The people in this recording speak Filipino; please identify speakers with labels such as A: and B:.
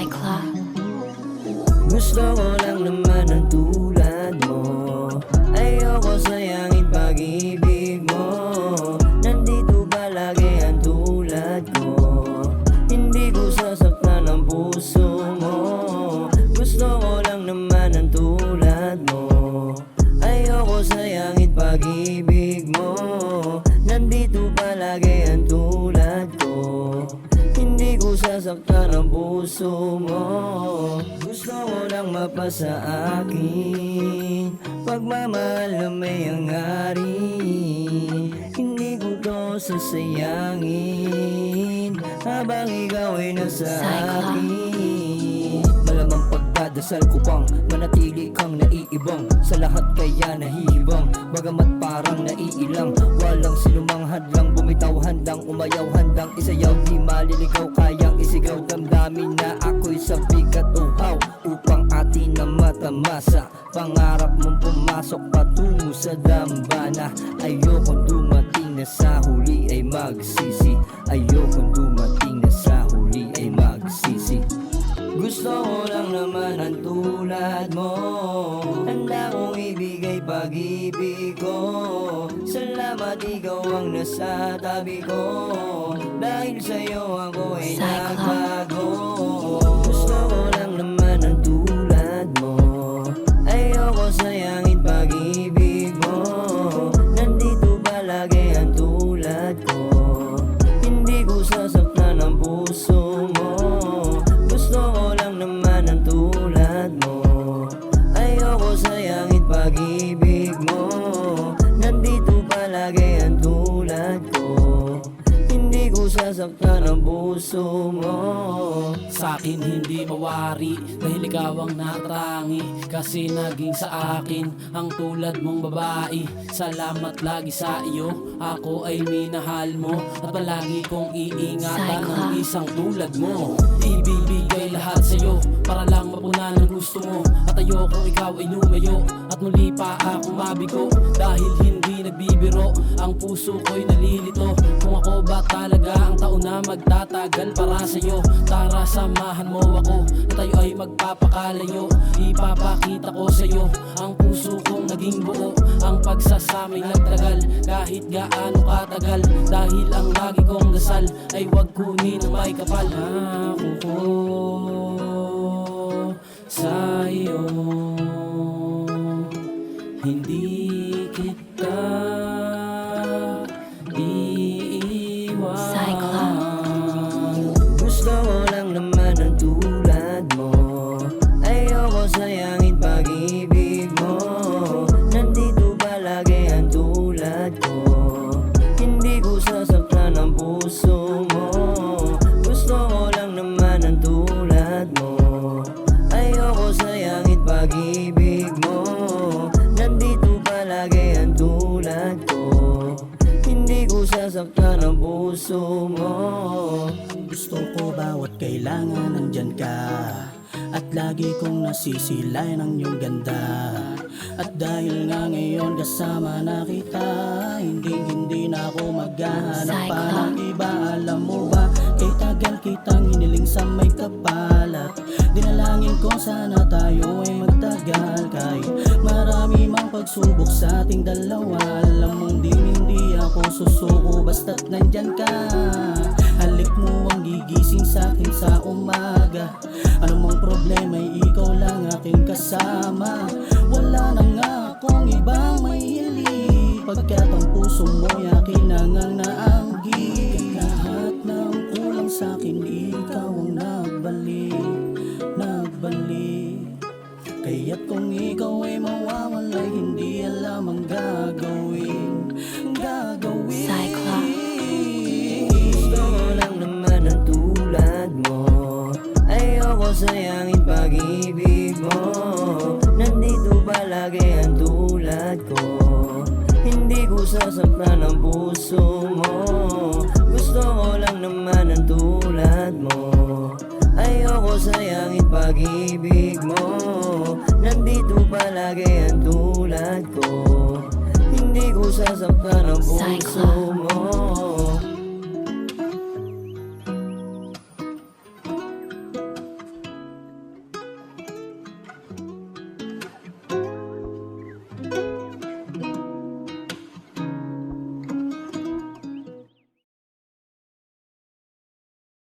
A: Cyclops.
B: Gusto ko lang naman ang tulad mo. Ayoko sayangin pag-ibig mo. Nandito palagi ang tulad ko. Hindi ko sasaktan ang puso mo. Gusto ko lang naman ang tulad mo. Ayoko sayangin pag-ibig mo. Nandito palagi ang tulad ko. Hindi ko sasaktan ang puso mo. Gusto ko lang mapasa akin pagmamahal na may hangarin. Hindi ko to sasayangin habang ikaw ay nasa akin. Malamang pagdadasal ko pang manatili kang naiibang. Sa lahat kaya nahihibang, bagamat parang naiilang. Walang sinumang hadlang, bumitaw handang umayaw, handang isayaw. Di maliligaw, kayang isigaw. Damdamin na ako'y sabik at uhaw upang atin na matamasa. Pangarap mong pumasok patungo sa dambana. Ayokong dumating na sa huli ay magsisi. Ayokong dumating na sa huli ay magsisi. Gusto ko lang naman ang tulad mo. Handa kong ibigay pag-ibig ko. Salamat ikaw ang nasa tabi ko. Dahil sa'yo ako ay nagbago. Gusto ko lang naman ang tulad mo. Ayoko sayangin pag-ibig mo. Nandito palagi ang tulad ko. Hindi ko sasaktan ang puso mo. Gusto ko lang naman ang tulad mo. Ayoko sayangin pag-ibig mo. Nandito palagi ang tulad ko. Hindi ko sasaktan ang puso mo.
C: Sa'kin hindi mawari dahil ikaw ang nakatangi. Kasi naging sa akin ang tulad mong babae. Salamat lagi sa iyo, ako ay minahal mo. At palagi kong iingatan ang isang tulad mo. Ibibigay lahat sa'yo para lang mapunan ang gusto mo. At ayokong ikaw ay lumayo at muli pa akong mabigo. Dahil hindi nagbibiro, ang puso ko'y nalilito. Kung ako ba talaga ang taon na magtatagal para sa'yo. Tara samahan mo ako at tayo ay magpapakalayo. Ipapakita ko sa'yo ang puso kong naging buo. Ang pagsasaming nagtagal kahit gaano katagal. Dahil ang lagi kong dasal ay wag kunin ang may kapal. Ako sa'yo, hindi kita iiwan.
B: Gusto ko lang naman ang tulad mo. Ayoko sayangin pag-ibig mo. Nandito palagi ang tulad ko. Hindi ko sasaktan ang puso mo. Gusto ko lang naman ang tulad mo. Ayoko sayangin pag-ibig mo. Nandito palagi ang tulad ko. Hindi ko sasaktan ang puso mo.
D: Gusto ko bawat kailangan nandyan ka. At lagi kong nasisilay ng iyong ganda. At dahil nga ngayon kasama na kita, hindi na ako maghahanap pa ng iba. Alam mo ba, kay tagal kitang hiniling sa may kapalat. Dinalangin ko sana tayo ay magtagal. Kahit marami mang pagsubok sa ating dalawa, alam mong hindi ako susuko basta't nandyan ka. Halik mo ang gigising sa'kin sa umaga. Anumang problema ay ikaw lang aking kasama. Wala na nga akong ibang mahili, pagkat ang puso mo'y akin nang naanggi. Lahat ng kulang sa'kin ikaw ang nagbalik. Kaya't kung ikaw ay mawawalay, hindi alam ang gagawin.
B: Gusto ko lang naman ang tulad mo. Ayoko sayangin pag-ibig mo. Nandito palagi ang tulad ko. Hindi ko sasaktan ang puso mo. Gusto ko lang naman ang tulad mo. Ayoko sayangin pag-ibig mo. Nandito palagi ang tulad ko. Hindi ko sasaktan ang puso mo.